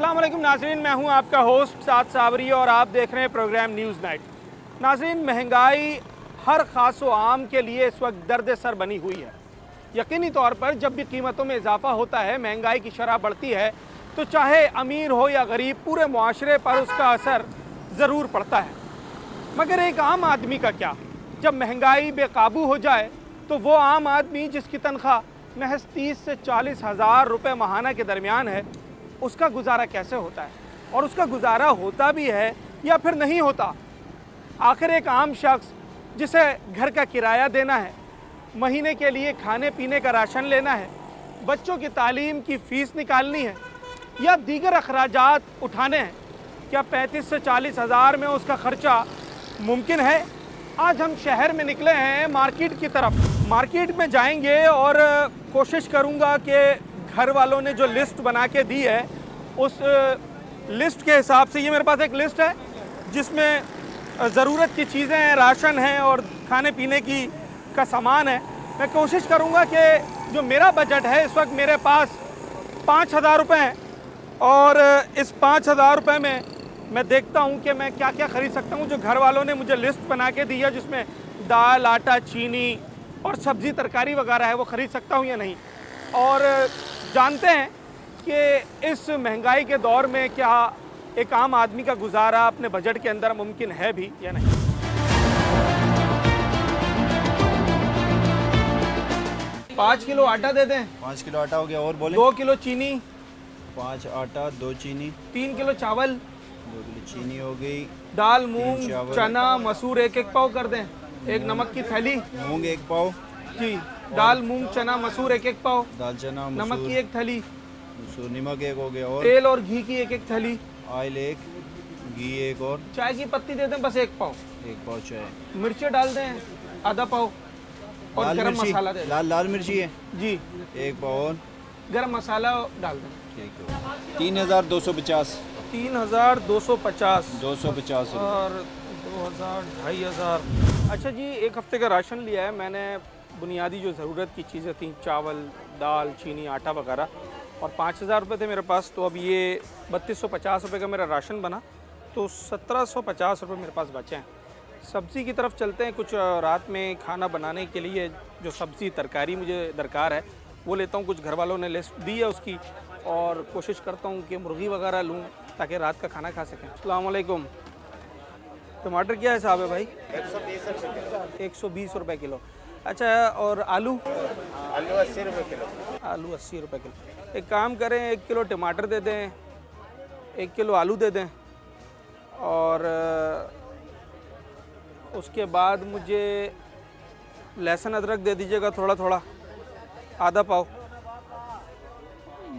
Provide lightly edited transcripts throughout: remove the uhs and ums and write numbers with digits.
अस्सलाम वालेकुम नाज़रीन, मैं हूं आपका होस्ट साद साबरी और आप देख रहे हैं प्रोग्राम न्यूज़ नाइट। नाज़रीन, महंगाई हर ख़ास व आम के लिए इस वक्त दर्द सर बनी हुई है। यकीनी तौर पर जब भी कीमतों में इजाफा होता है, महंगाई की शरह बढ़ती है, तो चाहे अमीर हो या गरीब, पूरे मुआशरे पर उसका असर ज़रूर पड़ता है। मगर एक आम आदमी का क्या? जब महंगाई बेकाबू हो जाए तो वो आम आदमी जिसकी तनख्वाह महज 30 से 40 हज़ार रुपये माहाना के दरमियान है, उसका गुजारा कैसे होता है? और उसका गुजारा होता भी है या फिर नहीं होता? आखिर एक आम शख्स जिसे घर का किराया देना है, महीने के लिए खाने पीने का राशन लेना है, बच्चों की तालीम की फ़ीस निकालनी है या दीगर अखराजात उठाने हैं, क्या 35 से 40 हज़ार में उसका ख़र्चा मुमकिन है? आज हम शहर में निकले हैं मार्केट की तरफ। मार्केट में जाएंगे और कोशिश करूंगा कि घर वालों ने जो लिस्ट बना के दी है, उस लिस्ट के हिसाब से, ये मेरे पास एक लिस्ट है जिसमें ज़रूरत की चीज़ें हैं, राशन है और खाने पीने का सामान है। मैं कोशिश करूंगा कि जो मेरा बजट है, इस वक्त मेरे पास 5,000 रुपये हैं और इस 5,000 रुपये में मैं देखता हूं कि मैं क्या क्या ख़रीद सकता हूं। जो घर वालों ने मुझे लिस्ट बना के दी है जिसमें दाल, आटा, चीनी और सब्ज़ी तरकारी वगैरह है, वो ख़रीद सकता हूं या नहीं। और जानते हैं कि इस महंगाई के दौर में क्या एक आम आदमी का गुजारा अपने बजट के अंदर मुमकिन है भी या नहीं। 5 किलो आटा दे दें। 5 किलो आटा हो गया, और बोले 2 किलो चीनी। 5 आटा 2 चीनी। 3 किलो चावल। 2 किलो चीनी हो गई। दाल, मूंग, चना, मसूर एक पाव कर दें। एक नमक की थैली। मूंग 1 पाव जी। दाल, मूंग, चना, मसूर एक पाव। दाल, चना, नमक की एक थैली। मसूर, नमक 1 हो गया, और तेल और घी की एक थैली। ऑयल 1, घी 1, और चाय की पत्ती दे दें बस 1 पाव। 1 पाव चाय। मिर्ची डाल दें आधा पाव और गरम मसाला दे दें। लाल मिर्ची है जी 1 पाव, और गरम मसाला डाल दें। ठीक है। 3,250। 3,250। 250 और 2,000, 2,500। अच्छा जी, एक हफ्ते का राशन लिया है मैंने। बुनियादी जो ज़रूरत की चीज़ें थी, चावल, दाल, चीनी, आटा वगैरह, और 5,000 रुपये थे मेरे पास। तो अब ये 3,250 रुपये का मेरा राशन बना, तो 1,750 रुपये मेरे पास बचे हैं। सब्ज़ी की तरफ चलते हैं। कुछ रात में खाना बनाने के लिए जो सब्ज़ी तरकारी मुझे दरकार है वो लेता हूँ। कुछ घर वालों ने लिस्ट दी है उसकी, और कोशिश करता हूँ कि मुर्गी वगैरह लूँ ताकि रात का खाना खा सकें। अस्सलाम वालेकुम। टमाटर क्या हिसाब है भाई? 120 रुपये किलो। अच्छा, और आलू? आलू 80 रुपये किलो। आलू 80 रुपये किलो। एक काम करें, 1 किलो टमाटर दे दें, 1 किलो आलू दे दें, और उसके बाद मुझे लहसुन अदरक दे दीजिएगा थोड़ा थोड़ा, आधा पाव।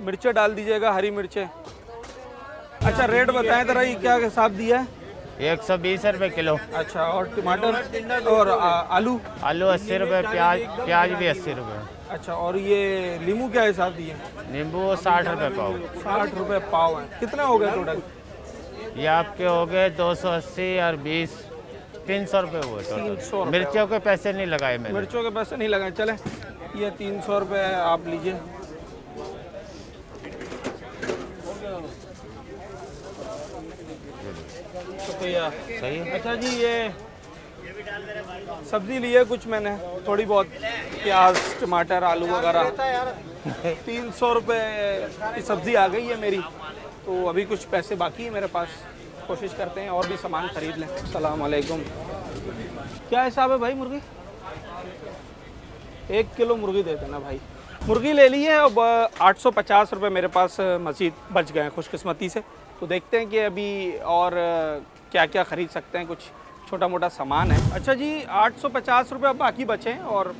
मिर्चें डाल दीजिएगा, हरी मिर्चें। अच्छा, रेट बताएं ज़रा, ये क्या हिसाब दिया है? 120 रुपये किलो। अच्छा, और टमाटर और आलू? आलू 80 रुपये, प्याज भी 80 रुपये। अच्छा, और ये नींबू क्या हिसाब दिए? नींबू 60 रुपये पाव। 60 रुपये पाव है। कितना हो गया टोटल? ये आपके हो गए 280 और 20, 300 रुपये हुए 300 टोटल। रुपये। मिर्चों के पैसे नहीं लगाए मैंने। मिर्चों के पैसे नहीं लगाए, चले ये 300 रुपये आप लीजिए। शुक्रिया। सही है। अच्छा जी, ये सब्ज़ी ली है कुछ मैंने, थोड़ी बहुत, प्याज, टमाटर, आलू वगैरह। 300 रुपये की सब्ज़ी आ गई है मेरी, तो अभी कुछ पैसे बाकी है मेरे पास। कोशिश करते हैं और भी सामान ख़रीद लें। अस्सलाम वालेकुम। क्या हिसाब है भाई मुर्गी? 1 किलो मुर्गी दे देना भाई। मुर्गी ले ली है। अब 850 रुपये मेरे पास मज़ीद बच गए हैं खुशकिस्मती से। तो देखते हैं कि अभी और क्या क्या ख़रीद सकते हैं। कुछ छोटा मोटा सामान है। अच्छा जी, 850 रुपये अब बाकी बचे हैं, और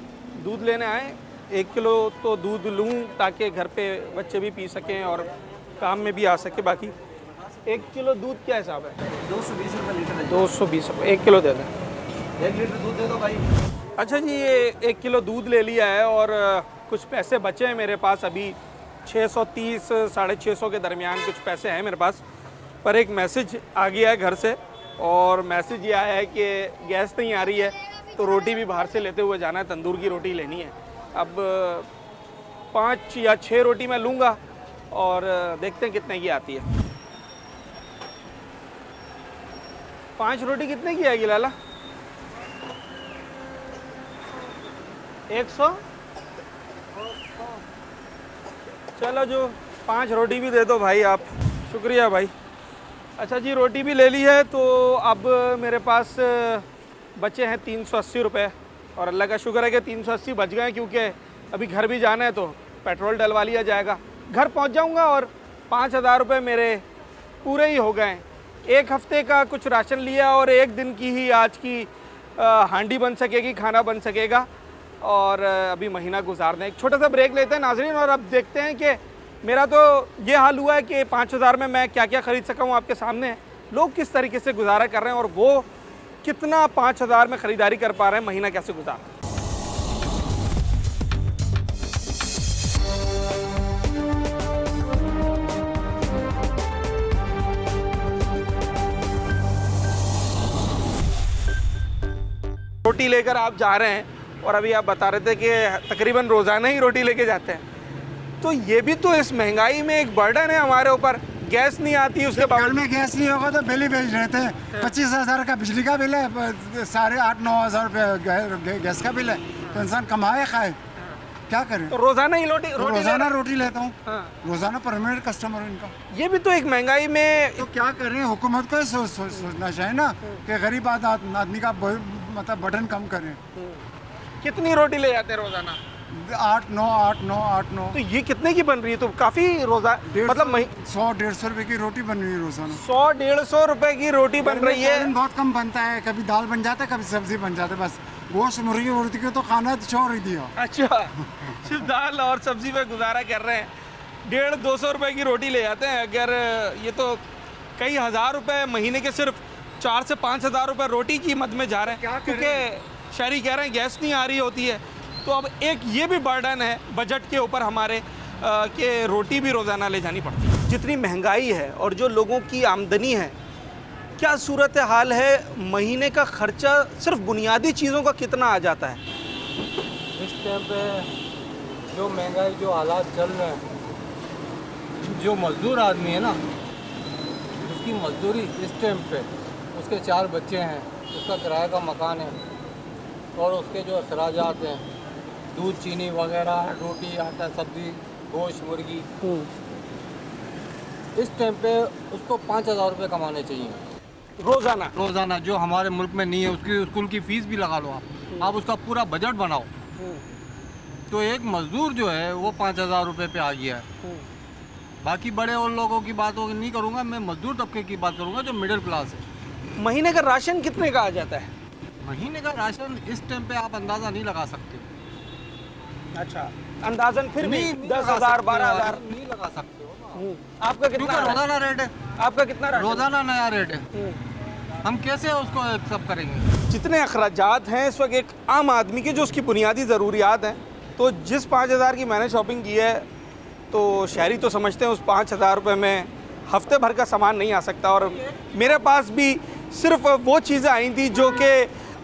दूध लेने आए। 1 किलो तो दूध लूँ ताकि घर पे बच्चे भी पी सकें और काम में भी आ सके। बाकी 1 किलो दूध क्या हिसाब है? 220 रुपये लीटर। 220 रुपये 1 किलो दे दें। 1 लीटर दूध दे दो भाई। अच्छा जी, ये 1 किलो दूध ले लिया है और कुछ पैसे बचे हैं मेरे पास अभी। 630, 650 के दरमियान कुछ पैसे हैं मेरे पास। पर एक मैसेज आ गया है घर से, और मैसेज ये आया है कि गैस नहीं आ रही है, तो रोटी भी बाहर से लेते हुए जाना है। तंदूर की रोटी लेनी है। अब 5 या 6 रोटी मैं लूँगा और देखते हैं कितने की आती है। 5 रोटी कितने की आएगी लाला? 100। चलो जो 5 रोटी भी दे दो भाई आप, शुक्रिया भाई। अच्छा जी, रोटी भी ले ली है, तो अब मेरे पास बचे हैं 380 रुपये, और अल्लाह का शुक्र है कि 380 बच गए, क्योंकि अभी घर भी जाना है तो पेट्रोल डलवा लिया जाएगा। घर पहुंच जाऊंगा और 5000 रुपये मेरे पूरे ही हो गए। एक हफ्ते का कुछ राशन लिया और एक दिन की ही आज की हांडी बन सकेगी, खाना बन सकेगा, और अभी महीना गुजार दें। एक छोटा सा ब्रेक लेते हैं नाजरीन, और अब देखते हैं कि मेरा तो ये हाल हुआ है कि 5000 में मैं क्या क्या ख़रीद सका हूँ। आपके सामने है लोग किस तरीके से गुजारा कर रहे हैं, और वो कितना 5000 में ख़रीदारी कर पा रहे हैं, महीना कैसे गुजार रहे हैं। रोटी लेकर आप जा रहे हैं, और अभी आप बता रहे थे कि तकरीबन रोज़ाना ही रोटी लेके जाते हैं, तो ये भी तो इस महंगाई में एक बर्डन है हमारे ऊपर। गैस नहीं आती, उसके घर बाद में गैस नहीं होगा तो बिल ही भेज रहे थे। 25,000 का बिजली का बिल है, 8-9 हज़ार रुपये गैस का बिल है, तो इंसान कमाए खाए, क्या करें? तो रोज़ाना ही रोटी रोजाना रोटी लेता हूँ, हाँ। रोजाना परमानेंट कस्टमर है इनका। ये भी तो एक महंगाई में। तो क्या करें, हुकूमत को सोचना चाहिए ना कि गरीब आदमी का मतलब बर्डन कम करें। कितनी रोटी ले जाते हैं रोज़ाना? 8-9 तो ये कितने की बन रही है? तो काफ़ी मतलब 100-150 रुपए की रोटी बन रही है रोजाना। 100-150 रुपए की रोटी बन रही है। सालन बहुत कम बनता है, कभी दाल बन जाता है, कभी सब्जी बन जाता है, बस गोश्त मुर्गी उर्गी के तो खाना तो छोड़ ही दिया। अच्छा, सिर्फ दाल और सब्जी पे गुजारा कर रहे हैं। 150-200 रुपए की रोटी ले जाते हैं। अगर ये तो कई हज़ार रुपए महीने के सिर्फ 4 से 5 हज़ार रुपये रोटी की मद में जा रहे हैं, क्योंकि शहरी कह रहे हैं गैस नहीं आ रही होती है। तो अब एक ये भी बर्डन है बजट के ऊपर हमारे कि रोटी भी रोज़ाना ले जानी पड़ती है। जितनी महंगाई है और जो लोगों की आमदनी है, क्या सूरत हाल है? महीने का खर्चा सिर्फ बुनियादी चीज़ों का कितना आ जाता है? इस टाइम पे जो महंगाई, जो हालात चल रहे हैं, जो मज़दूर आदमी है ना, उसकी मजदूरी इस टाइम पे, उसके 4 बच्चे हैं, उसका किराए का मकान है, और उसके जो अखराजात हैं, दूध चीनी वगैरह, रोटी आटा सब्ज़ी गोश्त मुर्गी, इस टाइम पे उसको 5,000 रुपये कमाने चाहिए रोज़ाना। जो हमारे मुल्क में नहीं है, उसकी स्कूल की फ़ीस भी लगा लो आप उसका पूरा बजट बनाओ, तो एक मज़दूर जो है वो 5,000 रुपये पे आ गया है। बाकी बड़े और लोगों की बात नहीं करूँगा, मैं मज़दूर तबके की बात करूँगा जो मिडिल क्लास है। महीने का राशन कितने का आ जाता है? महीने का राशन इस टाइम पे आप अंदाज़ा नहीं लगा सकते। अच्छा, अंदाजन फिर भी नहीं 10,000 12,000 नहीं लगा सकते हो ना। आपका कितना? रोज़ाना रेट है, आपका कितना राशन? रोज़ाना नया रेट है, हम कैसे उसको सब करेंगे? जितने अखराजात हैं इस वक्त एक आम आदमी के, जो उसकी बुनियादी ज़रूरियात हैं, तो जिस 5,000 की मैंने शॉपिंग की है, तो शहरी तो समझते हैं उस 5,000 रुपये में हफ्ते भर का सामान नहीं आ सकता। और मेरे पास भी सिर्फ वो चीज़ें आई थी जो कि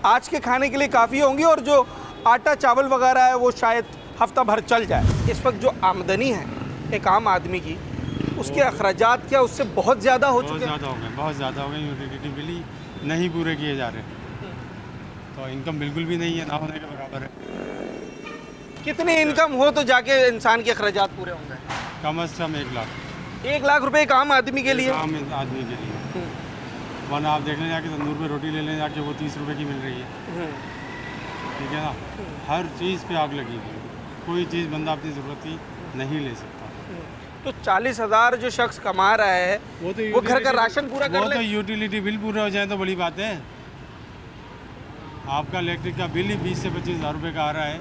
आज के खाने के लिए काफ़ी होंगी, और जो आटा चावल वगैरह है वो शायद हफ्ता भर चल जाए। इस वक्त जो आमदनी है एक आम आदमी की, उसके अखराजात क्या उससे बहुत ज़्यादा हो चुके हैं? बहुत ज़्यादा हो गए। यूटिलिटी बिल ही नहीं पूरे किए जा रहे, तो इनकम बिल्कुल भी नहीं है, ना होने के बराबर है। कितनी इनकम हो तो जाके इंसान के अखराजात पूरे होंगे? कम से कम 1 लाख। 1 लाख रुपए एक आम आदमी के लिए? आम आदमी के लिए। वरना आप देख लें जाके तंदूर पे रोटी ले लें जाके, वो 30 रुपए की मिल रही है, ठीक है ना। हर चीज़ पे आग लगी हुई है, कोई चीज़ बंदा अपनी ज़रूरत की नहीं ले सकता। तो 40,000 जो शख्स कमा रहा है वो घर का राशन पूरा कर ले? तो यूटिलिटी बिल पूरा हो जाए तो बड़ी बात है। आपका इलेक्ट्रिक का बिल ही 20 से 25,000 रुपये का आ रहा है,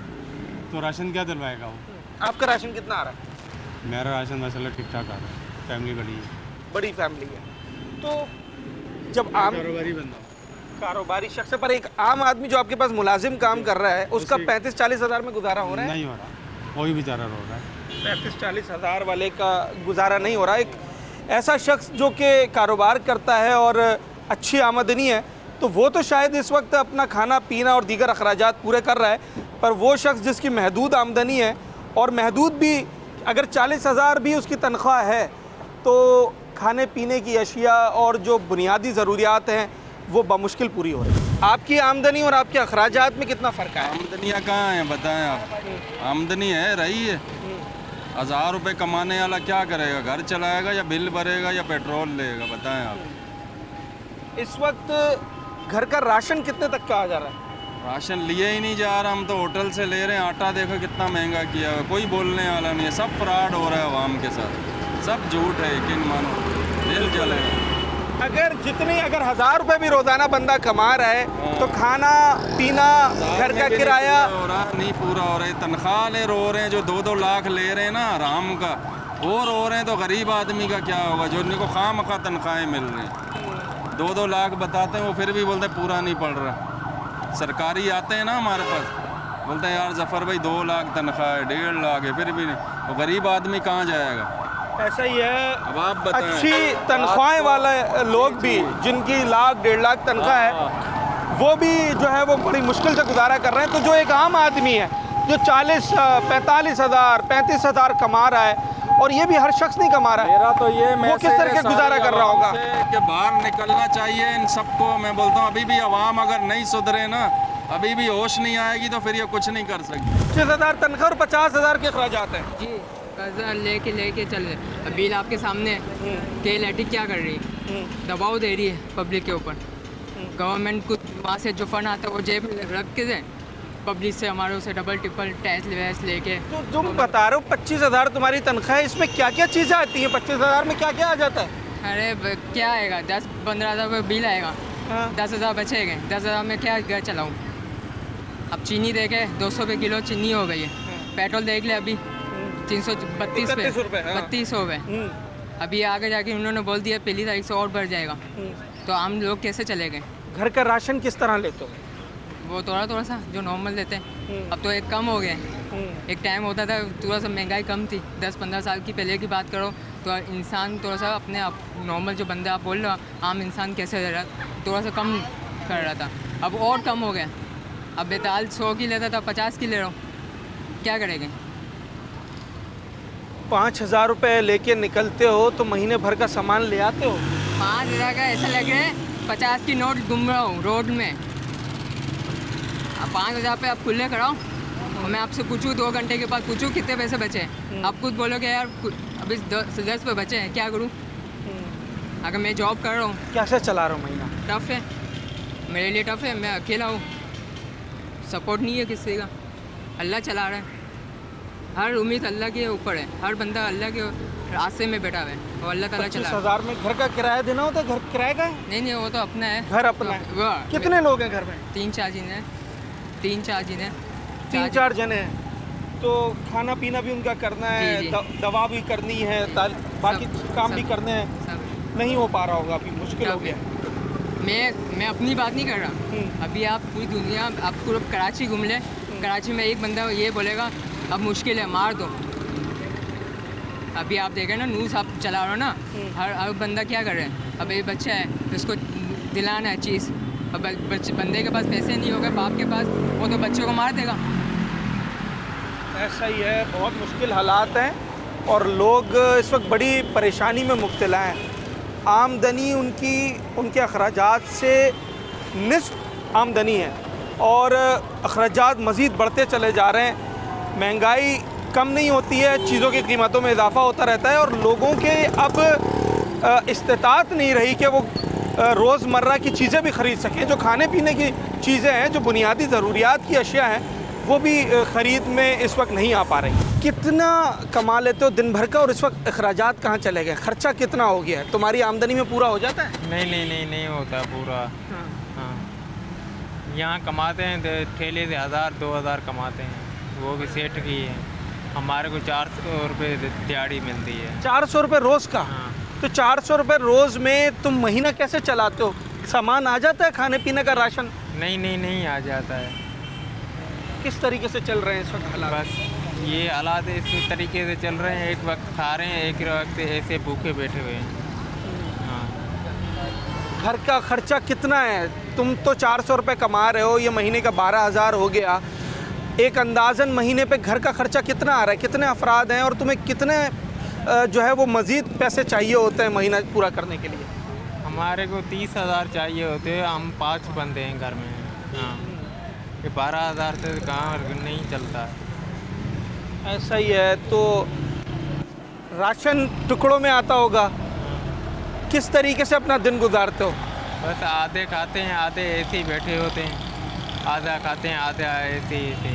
तो राशन क्या दिलवाएगा वो? आपका राशन कितना आ रहा है? मेरा राशन माशाल्लाह ठीक ठाक आ रहा है, फैमिली बड़ी है, बड़ी फैमिली है। तो जब आम कारोबारी बंदा, कारोबारी शख्स है, पर एक आम आदमी जो आपके पास मुलाजिम काम कर रहा है, उसका 35-40 हज़ार में गुजारा हो रहा है? नहीं हो रहा, वही बेचारा रो रहा है। 35-40 हज़ार वाले का गुजारा नहीं हो रहा। एक ऐसा शख्स जो कि कारोबार करता है और अच्छी आमदनी है, तो वो तो शायद इस वक्त अपना खाना पीना और दीगर अखराजात पूरे कर रहा है, पर वो शख्स जिसकी महदूद आमदनी है, और महदूद भी अगर 40,000 भी उसकी तनख्वाह है, तो खाने पीने की अशिया और जो बुनियादी ज़रूरियात हैं वो बमुश्किल पूरी हो रही है। आपकी आमदनी और आपके अखराजात में कितना फ़र्क है? आमदनियाँ कहाँ हैं बताएं आप? आमदनी है रही है, 1000 रुपये कमाने वाला क्या करेगा? घर चलाएगा या बिल भरेगा या पेट्रोल लेगा? बताएं आप। इस वक्त घर का राशन कितने तक का आ जा रहा है? राशन लिए ही नहीं जा रहा, हम तो होटल से ले रहे हैं। आटा देखो कितना महंगा किया हुआ है, कोई बोलने वाला नहीं है। सब फ्रॉड हो रहा है आवाम के साथ, सब झूठ है, यकीन मानो, दिल जलेगा। अगर 1000 रुपये भी रोज़ाना बंदा कमा रहा है तो खाना पीना घर का किराया हो रहा नहीं पूरा हो रहा है। तनख्वाह ले रो रहे हैं जो 2-2 लाख ले रहे हैं ना आराम का, वो रो रहे हैं, तो गरीब आदमी का क्या होगा जो उनको खामखा तनख्वाहें मिल रही हैं। 2-2 लाख बताते हैं, वो फिर भी बोलते हैं पूरा नहीं पड़ रहा। सरकारी आते हैं ना हमारे पास, बोलते हैं यार जफ़र भाई 2 लाख तनख्वाह है, 1.5 लाख है, फिर भी नहीं। वो गरीब आदमी कहाँ जाएगा? ऐसा ही है। अब आप बताएं। अच्छी तनख्वाहें वाले लोग भी जिनकी 1-1.5 लाख तनख्वाह है, वो भी जो है वो बड़ी मुश्किल से गुजारा कर रहे हैं। तो जो एक आम आदमी है जो 45 हज़ार 35 हज़ार कमा रहा है, और ये भी हर शख्स नहीं कमा रहा है, मेरा तो ये वो किस तरह के गुजारा कर रहा होगा? कि बाहर निकलना चाहिए इन सबको। मैं बोलता हूँ अभी भी आवाम अगर नहीं सुधरे ना, अभी भी होश नहीं आएगी तो फिर ये कुछ नहीं कर सकती। 25,000 तनख्वाह और 50,000 के अखराजात हैं। जी कर्जा लेके चल रहे। अब बिल आपके सामने है कि लैटिक क्या कर रही है, दबाव दे रही है पब्लिक के ऊपर। गवर्नमेंट को वहाँ से जो फंड आता है वो जेब में रख के दे, पब्लिक से हमारे उसे डबल ट्रिपल टैक्स वैक्स लेके। तो तुम बता रहे हो 25,000 तुम्हारी तनख्वाह है, इसमें क्या क्या चीज़ें आती हैं? 25,000 में क्या क्या आ जाता है? अरे क्या आएगा, 10-15 हज़ार रुपये बिल आएगा, हाँ। 10,000 बचेंगे। 10,000 में क्या घर चलाऊँ? अब चीनी देखे 200 रुपये किलो चीनी हो गई है। पेट्रोल देख ले अभी 332 रुपये, हाँ। 32 हो गए। अभी आगे जाके उन्होंने बोल दिया पहली तारीख से और बढ़ जाएगा, तो आम लोग कैसे चले गए? घर का राशन किस तरह लेते हो? वो थोड़ा सा जो नॉर्मल लेते हैं, अब तो एक कम हो गया। एक टाइम होता था थोड़ा सा महंगाई कम थी, 10-15 साल की पहले की बात करो तो इंसान थोड़ा सा अपने आप नॉर्मल जो बंदा आप बोल रहे हो आम इंसान कैसे रह रहा, थोड़ा सा कम कर रहा था। अब और कम हो गया, अब बेताल 100 की लेता था 50 की ले रहा हूँ, क्या करेंगे? 5,000 रुपये लेके निकलते हो तो महीने भर का सामान ले आते हो? 5,000 का ऐसा लग रहा है 50 की नोट घूम रहा हूँ रोड में। अब 5,000 पे आप खुले कराओ और मैं आपसे पूछूँ 2 घंटे के बाद पूछूँ कितने पैसे बचे हैं, आप खुद बोलोगे यार अभी 10 पे बचे हैं, क्या करूँ? अगर मैं जॉब कर रहा हूँ, कैसे चला रहा हूँ महीना? टफ है मेरे लिए, टफ है। मैं अकेला हूँ, सपोर्ट नहीं है किसी का, अल्लाह चला रहा है। हर उम्मीद अल्लाह के ऊपर है, हर बंदा अल्लाह के रास्ते में बैठा हुआ है और अल्लाह ताला चला रहा है। 25,000 में घर का किराया देना होता है? घर किराए का है? नहीं वो तो अपना है, घर अपना है। वो कितने लोग हैं घर में? 3-4 जने हैं, 3-4 जने हैं। 3-4 जने हैं, तो खाना पीना भी उनका करना है, जी। दवा भी करनी है, बाकी काम भी करने हैं, सब नहीं हो पा रहा होगा, अभी मुश्किल हो गया। मैं अपनी बात नहीं कर रहा। अभी आप पूरी दुनिया, आप पूरा कराची घूम ले, कराची में एक बंदा ये बोलेगा अब मुश्किल है मार दो। अभी आप देखें ना न्यूज़ आप चला रहे हो ना, हर बंदा क्या कर रहे हैं? अब एक बच्चा है उसको दिलाना है चीज़, अब बंदे के पास पैसे नहीं होंगे, बाप के पास, वो तो बच्चों को मार देगा। ऐसा ही है, बहुत मुश्किल हालात हैं और लोग इस वक्त बड़ी परेशानी में मुब्तला हैं। आमदनी उनके अखराजात से निस्फ आमदनी है और अखराजात मज़ीद बढ़ते चले जा रहे हैं। महंगाई कम नहीं होती है, चीज़ों की कीमतों में इजाफ़ा होता रहता है और लोगों के अब इस्तिताअत नहीं रही कि वो रोज़मर्रा की चीज़ें भी ख़रीद सकें। जो खाने पीने की चीज़ें हैं, जो बुनियादी ज़रूरियात की अशिया हैं, वो भी ख़रीद में इस वक्त नहीं आ पा रही। कितना कमा लेते हो दिन भर का और इस वक्त अखराजात कहाँ चले गए? ख़र्चा कितना हो गया है? तुम्हारी आमदनी में पूरा हो जाता है? नहीं होता पूरा। हाँ, यहाँ कमाते हैं तो ठेले से 1,000-2,000 कमाते हैं, वो भी सेठ की है। हमारे को 400 रुपये दिहाड़ी मिलती है। 400 रुपये रोज़ का? हाँ। तो 400 रुपये रोज़ में तुम महीना कैसे चलाते हो? सामान आ जाता है, खाने पीने का राशन? नहीं आ जाता है। किस तरीके से चल रहे हैं इस वक्त हालात? बस ये हालात इस तरीके से चल रहे हैं, एक वक्त खा रहे हैं, एक वक्त ऐसे भूखे बैठे हुए हैं। हाँ। घर का खर्चा कितना है? तुम तो 400 रुपये कमा रहे हो, ये महीने का 12,000 हो गया। एक अंदाज़न महीने पे घर का खर्चा कितना आ रहा है? कितने अफराद हैं और तुम्हें कितने जो है वो मज़ीद पैसे चाहिए होते हैं महीना पूरा करने के लिए? हमारे को 30,000 चाहिए होते, हम 5 बंदे हैं घर में। हाँ, ये 12,000 से कहाँ नहीं चलता है। ऐसा ही है। तो राशन टुकड़ों में आता होगा, किस तरीके से अपना दिन गुजारते हो? बस आधे खाते हैं, आधे ऐसे ही बैठे होते हैं, आधा खाते हैं, आधा ऐसे ही।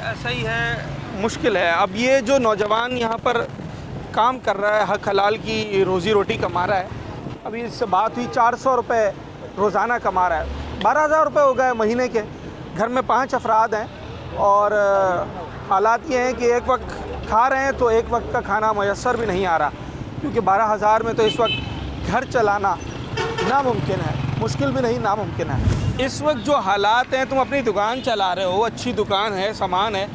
ऐसा ही है, मुश्किल है। अब ये जो नौजवान यहाँ पर काम कर रहा है, हक हलाल की रोज़ी रोटी कमा रहा है, अभी इससे बात हुई 400 रुपये रोज़ाना कमा रहा है, 12,000 रुपये हो गए महीने के। घर में 5 अफराद हैं और हालात ये हैं कि एक वक्त खा रहे हैं तो एक वक्त का खाना मयस्सर भी नहीं आ रहा, क्योंकि 12,000 में तो इस वक्त घर चलाना नामुमकिन है, मुश्किल भी नहीं नामुमकिन है। इस वक्त जो हालात हैं, तुम अपनी दुकान चला रहे हो, अच्छी दुकान है, सामान है,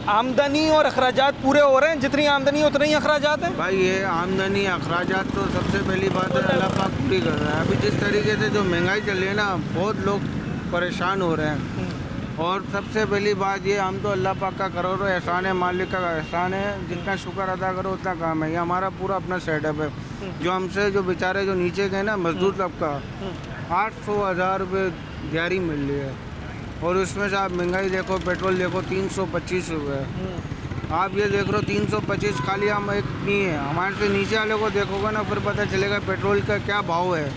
आमदनी और अखराजात पूरे हो रहे हैं? जितनी आमदनी उतने ही अखराजात हैं? भाई ये आमदनी अखराजात तो सबसे पहली बात है अल्लाह पाक पूरी कर रहा है। अभी जिस तरीके से जो महंगाई चल रही है ना, बहुत लोग परेशान हो रहे हैं। और सबसे पहली बात ये, हम तो अल्लाह पाक का करोड़ों एहसान है, मालिक का एहसान है, जितना शुक्र अदा करो उतना काम है। ये हमारा पूरा अपना सेटअप है। जो हमसे जो बेचारे जो नीचे गए ना, मजदूर तबका, 800-1000 रुपये दिहाड़ी मिल रही है। और उसमें से आप महंगाई देखो, पेट्रोल देखो 325 रुपये। आप ये देख रहे हो 325, खाली हम एक नहीं है, हमारे से नीचे वाले को देखोगे ना, फिर पता चलेगा पेट्रोल का क्या भाव है।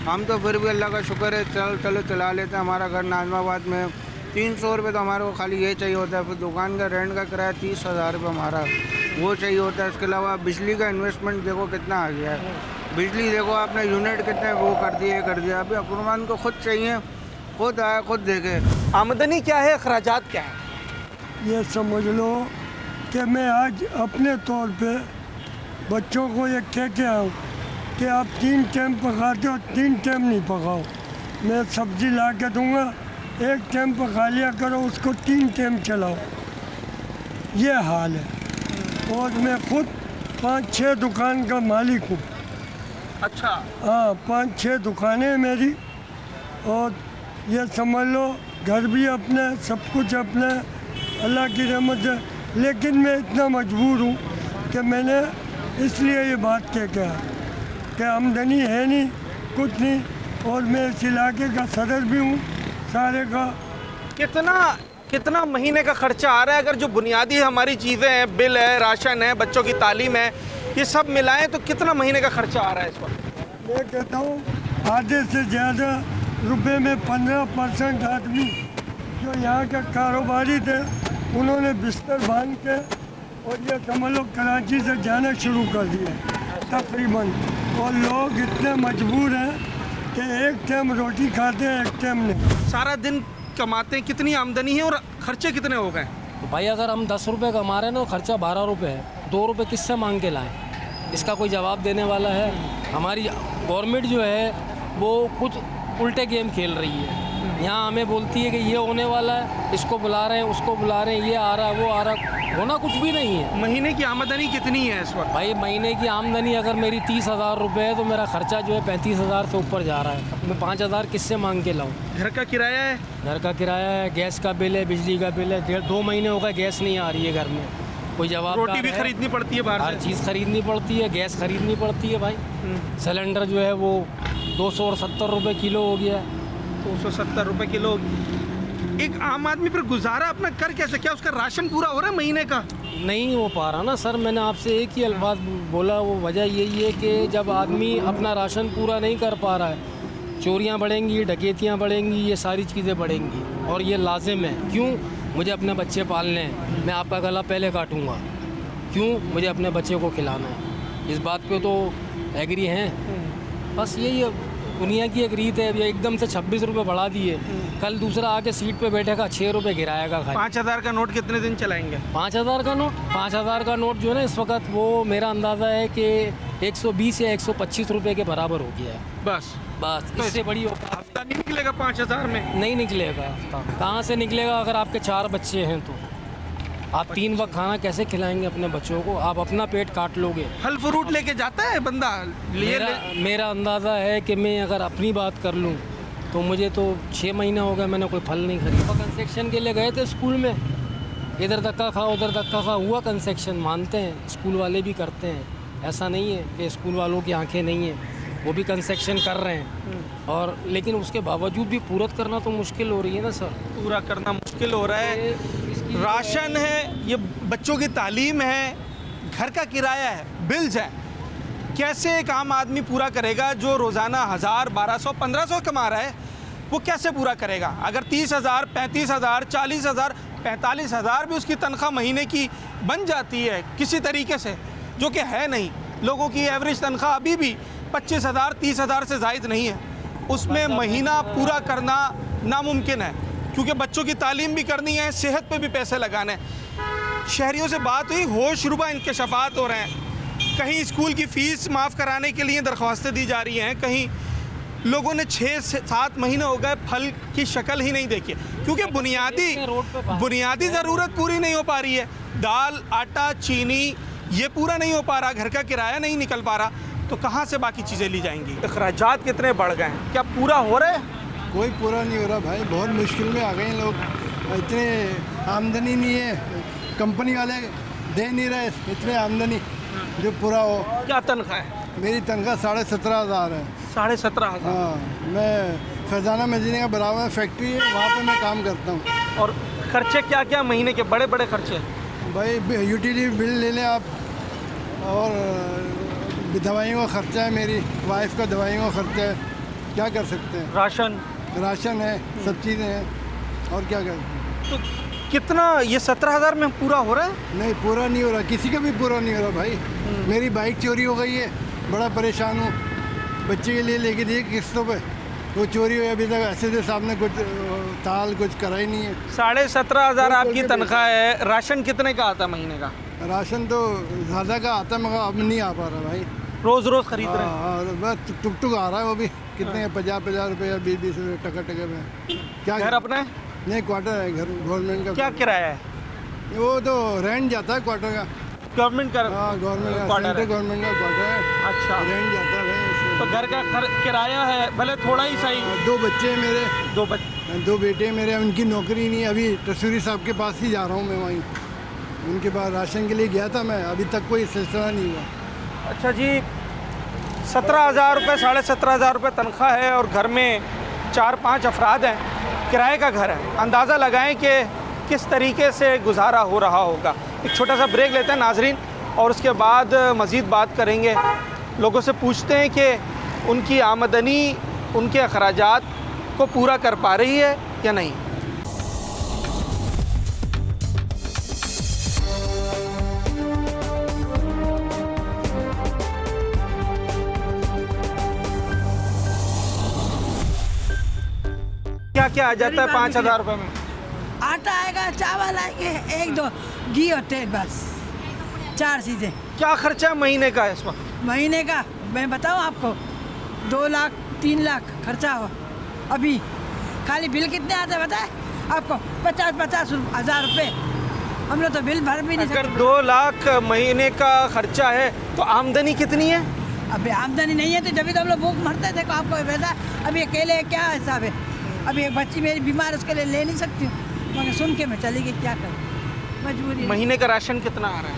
हम तो फिर भी अल्लाह का शुक्र है, चलो चला लेते हैं। हमारा घर नाजमाबाद में 300 रुपये तो हमारे को खाली ये चाहिए होता है। फिर दुकान का रेंट का किराया 30,000 रुपये हमारा वो चाहिए होता है। इसके अलावा बिजली का इन्वेस्टमेंट देखो कितना आ गया है। बिजली देखो आपने यूनिट कितने वो कर दिया। अभी अकुरमान को खुद चाहिए, खुद आया खुद देखे। आमदनी क्या है, अखराजात क्या है? ये समझ लो कि मैं आज अपने तौर पे बच्चों को ये कह के आऊँ कि आप 3 टाइम पकाते हो, 3 टाइम नहीं पकाओ। मैं सब्ज़ी ला के दूँगा, 1 टाइम पका लिया करो, उसको 3 टाइम चलाओ। ये हाल है। और मैं खुद 5-6 दुकान का मालिक हूँ। अच्छा। हाँ, 5-6 दुकानें हैं मेरी। और ये समझ लो घर भी अपने, सब कुछ अपने, अल्लाह की रहमत है। लेकिन मैं इतना मजबूर हूँ कि मैंने इसलिए ये बात कह के कि आमदनी है नहीं, कुछ नहीं। और मैं इस इलाके का सदर भी हूँ सारे का। कितना महीने का खर्चा आ रहा है? अगर जो बुनियादी हमारी चीज़ें हैं, बिल है, राशन है, बच्चों की तालीम है, ये सब मिलाएं तो कितना महीने का खर्चा आ रहा है इस वक्त? मैं कहता हूँ आधे से ज़्यादा रुपए में 15% आदमी जो यहाँ के कारोबारी थे, उन्होंने बिस्तर बांध के और ये समझ लो कराची से जाना शुरू कर दिया तकरीबन। और लोग इतने मजबूर हैं कि 1 टाइम रोटी खाते हैं, 1 टाइम नहीं। सारा दिन कमाते हैं, कितनी आमदनी है और खर्चे कितने हो गए? तो भाई अगर हम 10 रुपये कमा रहे हैं ना, तो खर्चा 12 रुपये है। 2 रुपये किससे मांग के लाएं? इसका कोई जवाब देने वाला है? हमारी गवर्नमेंट जो है वो कुछ उल्टे गेम खेल रही है। यहाँ हमें बोलती है कि ये होने वाला है, इसको बुला रहे हैं, उसको बुला रहे हैं, ये आ रहा है, वो आ रहा है, होना कुछ भी नहीं है। महीने की आमदनी कितनी है इस वक्त? भाई महीने की आमदनी अगर मेरी 30,000 रुपये है तो मेरा खर्चा जो है 35,000 से ऊपर जा रहा है। मैं 5,000 किससे मांग के लाऊं? घर का किराया है? घर का किराया है, गैस का बिल है, बिजली का बिल है। 2 महीने हो गए गैस नहीं आ रही है घर में, कोई जवाब। रोटी भी खरीदनी पड़ती है बाहर, हर चीज़ खरीदनी पड़ती है, गैस खरीदनी पड़ती है भाई। सिलेंडर जो है वो 270 रुपये किलो हो गया है। 270 रुपये किलो। एक आम आदमी पर गुजारा अपना कर कैसे? क्या उसका राशन पूरा हो रहा है महीने का? नहीं हो पा रहा ना सर। मैंने आपसे एक ही अल्फाज बोला, वो वजह यही है कि जब आदमी अपना राशन पूरा नहीं कर पा रहा है, चोरियां बढ़ेंगी, डकैतियां बढ़ेंगी, ये सारी चीज़ें बढ़ेंगी और ये लाजिम है। क्यों? मुझे अपने बच्चे पालने हैं। मैं आपका गला पहले काटूँगा। क्यों? मुझे अपने बच्चे को खिलाना है। इस बात पे तो एग्री हैं। बस यही दुनिया की एक रीत है। ये एकदम से 26 रुपये बढ़ा दिए, कल दूसरा आके सीट पे बैठेगा 6 रुपये गिराएगा। 5,000 का नोट कितने दिन चलाएंगे? 5,000 का नोट? 5,000 का नोट जो है ना इस वक्त, वो मेरा अंदाज़ा है कि 120 या 125 रुपये के बराबर हो गया है। बस इससे बड़ी हफ्ता नहीं निकलेगा 5,000 में? नहीं निकलेगा हफ्ता। कहाँ से निकलेगा? अगर आपके 4 बच्चे हैं तो आप 3 वक्त खाना कैसे खिलाएंगे अपने बच्चों को? आप अपना पेट काट लोगे। फल फ्रूट लेके जाता है बंदा? मेरा अंदाज़ा है कि मैं अगर अपनी बात कर लूँ तो मुझे तो 6 महीने हो गए मैंने कोई फल नहीं खरीदा। कंसेक्शन के लिए गए थे स्कूल में, इधर धक्का खा उधर धक्का खा, हुआ कंसेक्शन। मानते हैं, स्कूल वाले भी करते हैं। ऐसा नहीं है कि स्कूल वालों की आंखें नहीं हैं, वो भी कंस्ट्रक्शन कर रहे हैं और लेकिन उसके बावजूद भी पूरत करना तो मुश्किल हो रही है ना सर। पूरा करना मुश्किल हो रहा है। राशन है, ये बच्चों की तालीम है, घर का किराया है, बिल्स हैं। कैसे एक आम आदमी पूरा करेगा जो रोज़ाना 1000, 1200, 1500 कमा रहा है? वो कैसे पूरा करेगा? अगर 30,000, 35,000, 40,000, 45,000 भी उसकी तनख्वाह महीने की बन जाती है किसी तरीके से, जो कि है नहीं। लोगों की एवरेज तनख्वाह अभी भी 25,000, 30,000 से ज़ायद नहीं है। उसमें महीना पूरा करना नामुमकिन है, क्योंकि बच्चों की तालीम भी करनी है, सेहत पे भी पैसे लगाने हैं। शहरियों से बात हुई, होशरुबा इंकशाफात हो रहे हैं। कहीं स्कूल की फ़ीस माफ़ कराने के लिए दरख्वास्तें दी जा रही हैं, कहीं लोगों ने 6 से 7 महीने हो गए फल की शक्ल ही नहीं देखी, क्योंकि बुनियादी ज़रूरत पूरी नहीं हो पा रही है। दाल, आटा, चीनी ये पूरा नहीं हो पा रहा, घर का किराया नहीं निकल पा रहा, तो कहाँ से बाकी चीज़ें ली जाएंगी? अखराजात कितने बढ़ गए हैं, क्या पूरा हो रहा है? कोई पूरा नहीं हो रहा भाई, बहुत मुश्किल में आ गए हैं लोग। इतने आमदनी नहीं है, कंपनी वाले दे नहीं रहे इतने आमदनी जो पूरा हो। क्या तनख्वाह है? मेरी तनख्वाह 17,500 है। 17,500? हाँ, मैं फैजाना मदीने का बराबर में फैक्ट्री है, वहाँ पे मैं काम करता हूँ। और खर्चे क्या क्या महीने के? बड़े बड़े खर्चे भाई, यूटिलिटी बिल ले लें आप, और दवाइयों का खर्चा है, मेरी वाइफ का दवाइयों का खर्चा है, क्या कर सकते हैं। राशन है, सब चीज़ें हैं, और क्या कर। तो कितना ये 17,000 में पूरा हो रहा है? नहीं, पूरा नहीं हो रहा, किसी का भी पूरा नहीं हो रहा भाई। मेरी बाइक चोरी हो गई है, बड़ा परेशान हूँ। बच्चे के लिए लेके दिए किस्तों पे, वो चोरी हुई। अभी तक ऐसे साहब ने कुछ ताल कुछ करा ही नहीं है। 17,500 आपकी तनख्वाह है, राशन कितने का आता है महीने का? राशन तो ज़्यादा का आता है, मगर अब नहीं आ पा रहा भाई। रोज़ खरीद रहे हैं? और बस टुक आ रहा है, वो भी कितने 50 रुपये या 20 रुपये टका में। क्या घर अपना है? नहीं, क्वार्टर है, घर गवर्नमेंट का। क्या किराया है? वो तो रेंट जाता है क्वार्टर का, गवर्नमेंट का। हाँ, गवर्नमेंट का क्वार्टर है। अच्छा, रेंट जाता है। तो घर का किराया है, भले थोड़ा ही सही। 2 बच्चे हैं मेरे, 2 बेटे मेरे, उनकी नौकरी नहीं। अभी तसूरी साहब के पास ही जा रहा हूँ मैं, वहीं उनके पास राशन के लिए गया था मैं, अभी तक कोई सिलसिला नहीं हुआ। अच्छा जी, 17,000 रुपये, 17,500 रुपये तनख्वाह है, और घर में 4-5 अफराद हैं, किराए का घर है। अंदाज़ा लगाएं कि किस तरीके से गुजारा हो रहा होगा। एक छोटा सा ब्रेक लेते हैं नाजरीन, और उसके बाद मज़ीद बात करेंगे। लोगों से पूछते हैं कि उनकी आमदनी उनके अखराजात को पूरा कर पा रही है या नहीं। क्या क्या आ जाता है 5,000 रुपये में? आटा आएगा, चावल आएंगे, 1-2 घी और तेल, बस 4 चीज़ें। क्या खर्चा महीने का है इस वक्त? महीने का मैं बताऊं आपको, 2 लाख 3 लाख खर्चा हो। अभी खाली बिल कितने आते हैं बताए आपको? 50-50 हज़ार रुपये। हम लोग तो बिल भर भी नहीं सकते। अगर 2 लाख महीने का खर्चा है तो आमदनी कितनी है? अभी आमदनी नहीं है तो जब तो हम लोग भूख मरते हैं। देखो आपको वैसा, अभी अकेले क्या हिसाब है? अभी एक बच्ची मेरी बीमार, उसके लिए ले नहीं सकती हूँ, मगर सुन के मैं चली गई, क्या करूँ, मजबूरी। महीने का राशन कितना आ रहा है?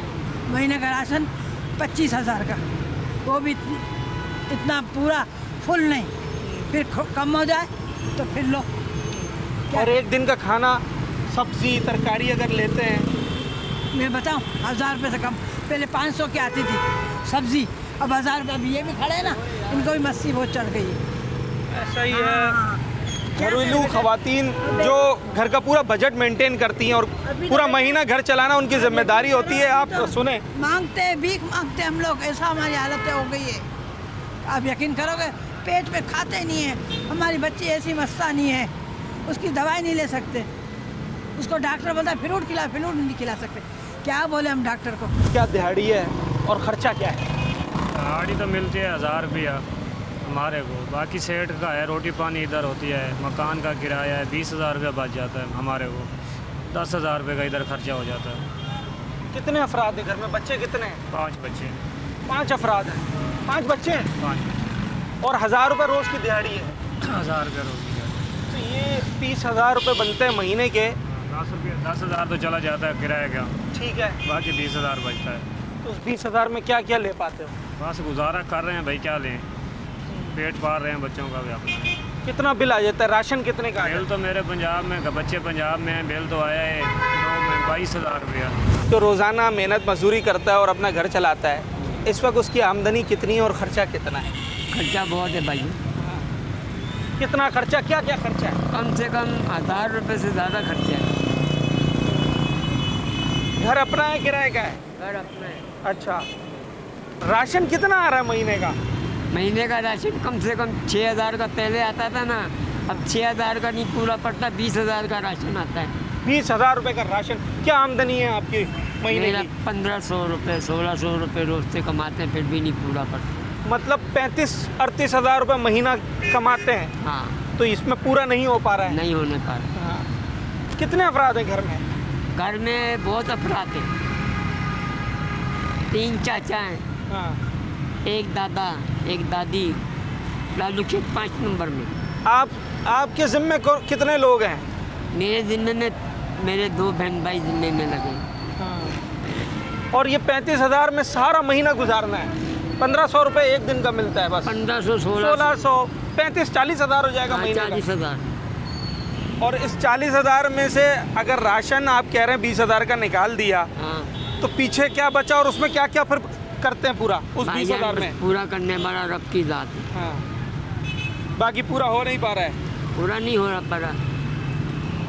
महीने का राशन 25,000 का, वो भी इतना पूरा फुल नहीं, फिर कम हो जाए तो फिर लो। और एक दिन का खाना, सब्जी तरकारी अगर लेते हैं, मैं बताऊं 1,000 रुपये से कम। पहले 500 की आती थी सब्जी, अब 1,000 रुपये। अभी ये भी खड़े हैं ना, इनको भी मस्ती बहुत चढ़ गई है। ऐसा ही है। घरेलू खवातीन जो घर का पूरा बजट मेंटेन करती हैं और पूरा महीना घर चलाना उनकी जिम्मेदारी होती है। आप सुने, मांगते हैं, भीख मांगते हैं हम लोग, ऐसा हमारी हालत हो गई है। आप यकीन करोगे, पेट में खाते नहीं है। हमारी बच्ची ऐसी मस्तानी है, उसकी दवाई नहीं ले सकते। उसको डॉक्टर बोलता है फ्रूट खिला, फ्रूट नहीं खिला सकते। क्या बोले हम डॉक्टर को? क्या दिहाड़ी है और ख़र्चा क्या है? दिहाड़ी तो मिलती है 1,000 रुपया हमारे को, बाकी सेठ का है, रोटी पानी इधर होती है, मकान का किराया है, 20,000 रुपया बच जाता है हमारे को। 10,000 रुपये का इधर खर्चा हो जाता है। कितने अफराद हैं घर में? बच्चे कितने हैं? 5 बच्चे। 5 अफराद हैं, 5 बच्चे हैं, 5। और 1,000 रुपये रोज़ की दिहाड़ी है। 1,000 रुपये रोज़ की दिहाड़ी। तो ये 30,000 रुपये बनते हैं महीने के। 10,000 तो चला जाता है किराए का, ठीक है, बाकी 20,000 बचता है। तो उस 20,000 में क्या क्या ले पाते हो? बस गुजारा कर रहे हैं भाई, क्या लें। पेट पाल रहे हैं बच्चों का भी अपना। कितना बिल आ जाता है? राशन कितने का? बिल तो मेरे पंजाब में, बच्चे पंजाब में हैं, बिल तो आया है 22,000 रुपया। तो रोज़ाना मेहनत मजदूरी करता है और अपना घर चलाता है, इस वक्त उसकी आमदनी कितनी है और ख़र्चा कितना है? खर्चा बहुत है भाई। कितना खर्चा, क्या क्या खर्चा है? कम से कम 1000 रुपये से ज़्यादा खर्चा है। घर अपना है किराए का है? घर अपना है। अच्छा, राशन कितना आ रहा है महीने का? महीने का राशन कम से कम 6000 का पहले आता था ना, अब 6000 का नहीं पूरा पड़ता, 20,000 का राशन आता है। 20,000 रुपये का राशन। क्या आमदनी है आपकी महीने मेरा की? 1500 रुपये 1600 रुपये रोज से कमाते हैं, फिर भी नहीं पूरा पड़ता। मतलब 35-38 हज़ार रुपये महीना कमाते हैं। हाँ, तो इसमें पूरा नहीं हो पा रहा है? नहीं होने पा रहा। हाँ। कितने अफराद हैं घर में? घर में बहुत अफराद हैं, 3 चाचा हैं। हाँ। एक दादा, एक दादी, लालू खेत 5 नंबर में। आपके ज़िम्मे कितने लोग हैं? मेरे ज़िम्मे में मेरे 2 बहन भाई ज़िम्मे में लगे। हाँ। और ये 35,000 में सारा महीना गुजारना है? 1500 रुपये एक दिन का मिलता है बस? 1500 1600 35-40 हज़ार हो जाएगा महीने का। 40,000। और इस 40,000 में से अगर राशन आप कह रहे हैं 20,000 का निकाल दिया, तो पीछे क्या बचा और उसमें क्या क्या फिर करते हैं पूरा उस 20,000 में? पूरा करने वाला रब की ज़ात है। हाँ। बाकी पूरा हो नहीं पा रहा है? पूरा नहीं हो रहा पड़ा।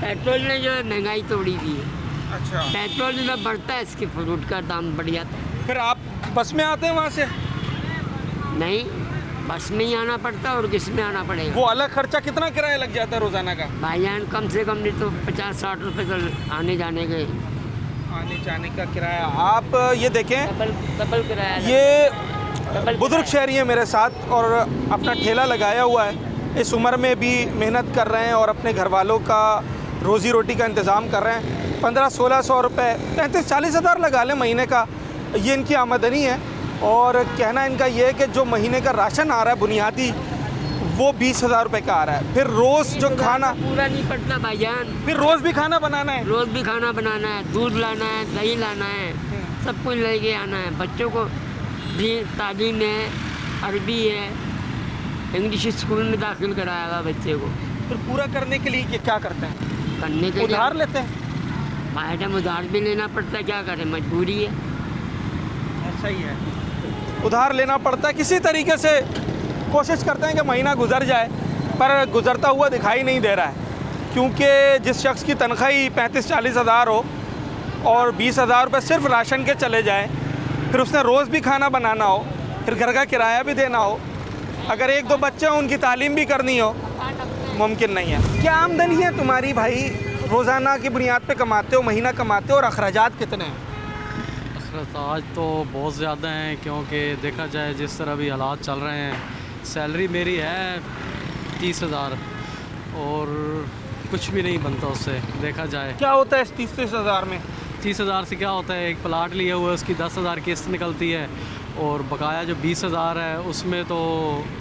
पेट्रोल ने जो है महंगाई तोड़ी दी है। अच्छा। पेट्रोल जब बढ़ता है, इसके फ्रूट का दाम बढ़ जाता है। फिर आप बस में आते हैं वहाँ से? नहीं, बस में ही आना पड़ता है, और किस में आना पड़ेगा? वो अलग खर्चा कितना किराया लग जाता है रोज़ाना का? भाईजान कम से कम नहीं तो 50-60 रुपये तो आने जाने के। आने जाने का किराया। आप ये देखें, डबल किराया। ये बुजुर्ग शहरी है मेरे साथ और अपना ठेला लगाया हुआ है। इस उम्र में भी मेहनत कर रहे हैं और अपने घर वालों का रोज़ी रोटी का इंतज़ाम कर रहे हैं। 1500-1600 रुपये, 35-40 हज़ार लगा लें महीने का, ये इनकी आमदनी है। और कहना इनका ये है कि जो महीने का राशन आ रहा है बुनियादी, वो 20,000 रुपये का आ रहा है। फिर रोज़ जो खाना पूरा नहीं पड़ता भाईजान। फिर रोज़ भी खाना बनाना है? रोज़ भी खाना बनाना है, दूध लाना है, दही लाना है, सब कुछ लेके आना है। बच्चों को भी तालीम है, अरबी है, इंग्लिश स्कूल में दाखिल कराएगा बच्चे को। फिर पूरा करने के लिए क्या करते हैं? करने के लिए उधार लेते हैं? मैडम उधार भी लेना पड़ता है, क्या करें, मजबूरी है। ऐसा ही है, उधार लेना पड़ता है। किसी तरीके से कोशिश करते हैं कि महीना गुजर जाए, पर गुजरता हुआ दिखाई नहीं दे रहा है। क्योंकि जिस शख्स की तनख्वाह ही 35-40 हज़ार हो और 20,000 रुपये सिर्फ राशन के चले जाएं, फिर उसने रोज़ भी खाना बनाना हो, फिर घर का किराया भी देना हो, अगर 1-2 बच्चे हों उनकी तालीम भी करनी हो, मुमकिन नहीं है। क्या आमदनी है तुम्हारी भाई? रोज़ाना की बुनियाद पे कमाते हो, महीना कमाते हो, और अखराजात कितने हैं? अखराज तो बहुत ज़्यादा हैं, क्योंकि देखा जाए जिस तरह भी हालात चल रहे हैं। सैलरी मेरी है 30,000 और कुछ भी नहीं बनता उससे। देखा जाए क्या होता है इस 30 हज़ार में? 30,000 से क्या होता है, एक प्लाट लिया हुआ है, उसकी 10,000 किस्त निकलती है, और बकाया जो 20,000 है उसमें तो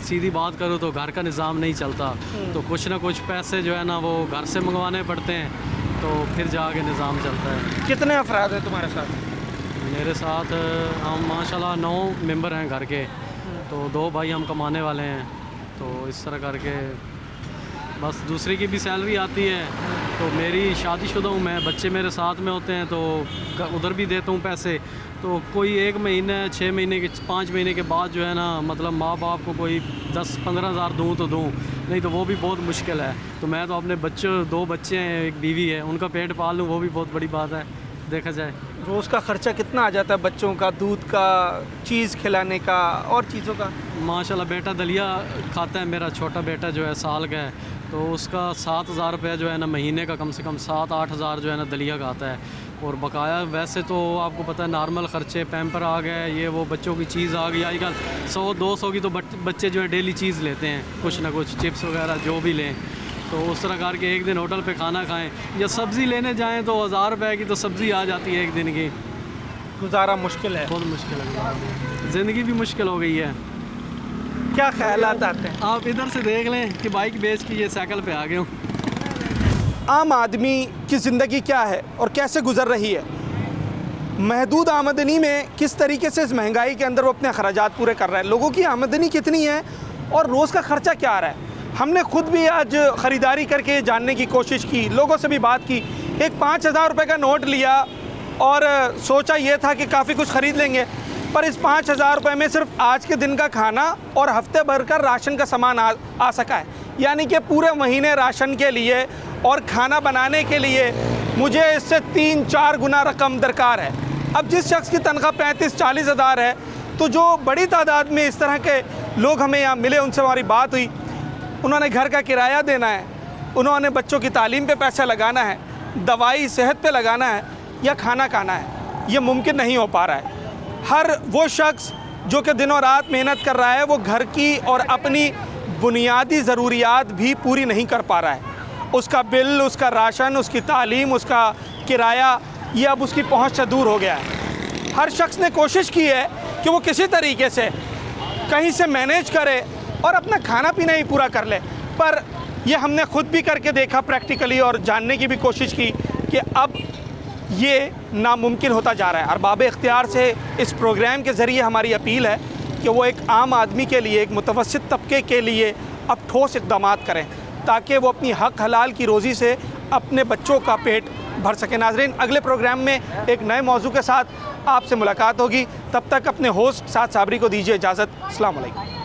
सीधी बात करूँ तो घर का निज़ाम नहीं चलता। तो कुछ ना कुछ पैसे जो है ना वो घर से मंगवाने पड़ते हैं, तो फिर जाके निज़ाम चलता है। कितने अफराद हैं तुम्हारे साथ? मेरे साथ हम माशाल्लाह 9 मेंबर हैं घर के, तो 2 भाई हम कमाने वाले हैं। तो इस तरह करके बस दूसरे की भी सैलरी आती है। तो मेरी शादीशुदा हूँ मैं, बच्चे मेरे साथ में होते हैं, तो उधर भी देता हूँ पैसे। तो कोई 1 महीने 6 महीने के 5 महीने के बाद जो है ना, मतलब माँ बाप को कोई 10-15 हज़ार दूँ तो दूँ, नहीं तो वो भी बहुत मुश्किल है। तो मैं तो अपने बच्चों, 2 बच्चे हैं, एक बीवी है, उनका पेट पाल लूँ, वो भी बहुत बड़ी बात है। देखा जाए रोज़ का ख़र्चा कितना आ जाता है? बच्चों का दूध का, चीज़ खिलाने का और चीज़ों का? माशाल्लाह बेटा दलिया खाता है, मेरा छोटा बेटा जो है साल का है, तो उसका 7,000 रुपये जो है ना महीने का, कम से कम 7-8 हज़ार जो है ना दलिया का आता है। और बकाया वैसे तो आपको पता है नॉर्मल ख़र्चे, पैम्पर आ गए, ये वो बच्चों की चीज़ आ गई। आजकल 100-200 की तो बच्चे जो है डेली चीज़ लेते हैं, कुछ ना कुछ चिप्स वगैरह जो भी लें। तो उस तरह करके एक दिन होटल पे खाना खाएं या सब्ज़ी लेने जाएं तो 1000 रुपये की तो सब्ज़ी आ जाती है एक दिन की। गुजारा मुश्किल है, बहुत मुश्किल है, ज़िंदगी भी मुश्किल हो गई है। क्या ख्यालात आते हैं? आप इधर से देख लें कि बाइक बेच के ये साइकिल पे आ गए हूँ। आम आदमी की ज़िंदगी क्या है और कैसे गुजर रही है? महदूद आमदनी में किस तरीके से इस महंगाई के अंदर वो अपने अखराजात पूरे कर रहा है? लोगों की आमदनी कितनी है और रोज़ का ख़र्चा क्या आ रहा है। हमने खुद भी आज ख़रीदारी करके जानने की कोशिश की, लोगों से भी बात की। एक 5,000 रुपये का नोट लिया और सोचा ये था कि काफ़ी कुछ ख़रीद लेंगे, पर इस 5,000 रुपये में सिर्फ आज के दिन का खाना और हफ्ते भर का राशन का सामान आ सका है। यानी कि पूरे महीने राशन के लिए और खाना बनाने के लिए मुझे इससे 3-4 गुना रकम दरकार है। अब जिस शख्स की तनख्वाह 35-40 हज़ार है, तो जो बड़ी तादाद में इस तरह के लोग हमें यहाँ मिले, उनसे हमारी बात हुई, उन्होंने घर का किराया देना है, उन्होंने बच्चों की तालीम पे पैसा लगाना है, दवाई सेहत पे लगाना है या खाना खाना है, ये मुमकिन नहीं हो पा रहा है। हर वो शख्स जो कि दिनों रात मेहनत कर रहा है, वो घर की और अपनी बुनियादी ज़रूरियात भी पूरी नहीं कर पा रहा है। उसका बिल, उसका राशन, उसकी तालीम, उसका किराया, ये अब उसकी पहुंच से दूर हो गया है। हर शख्स ने कोशिश की है कि वो किसी तरीके से कहीं से मैनेज करे और अपना खाना पीना ही पूरा कर ले, पर यह हमने खुद भी करके देखा प्रैक्टिकली और जानने की भी कोशिश की कि अब ये नामुमकिन होता जा रहा है। अरबाब इख्तियार से इस प्रोग्राम के ज़रिए हमारी अपील है कि वो एक आम आदमी के लिए, एक मुतवस्सित तबके के लिए अब ठोस इक़दाम करें ताकि वो अपनी हक हलाल की रोज़ी से अपने बच्चों का पेट भर सके। नाज़रीन, अगले प्रोग्राम में एक नए मौजू के साथ आपसे मुलाकात होगी। तब तक अपने होस्ट साद साबरी को दीजिए इजाज़त। अस्सलाम वालेकुम।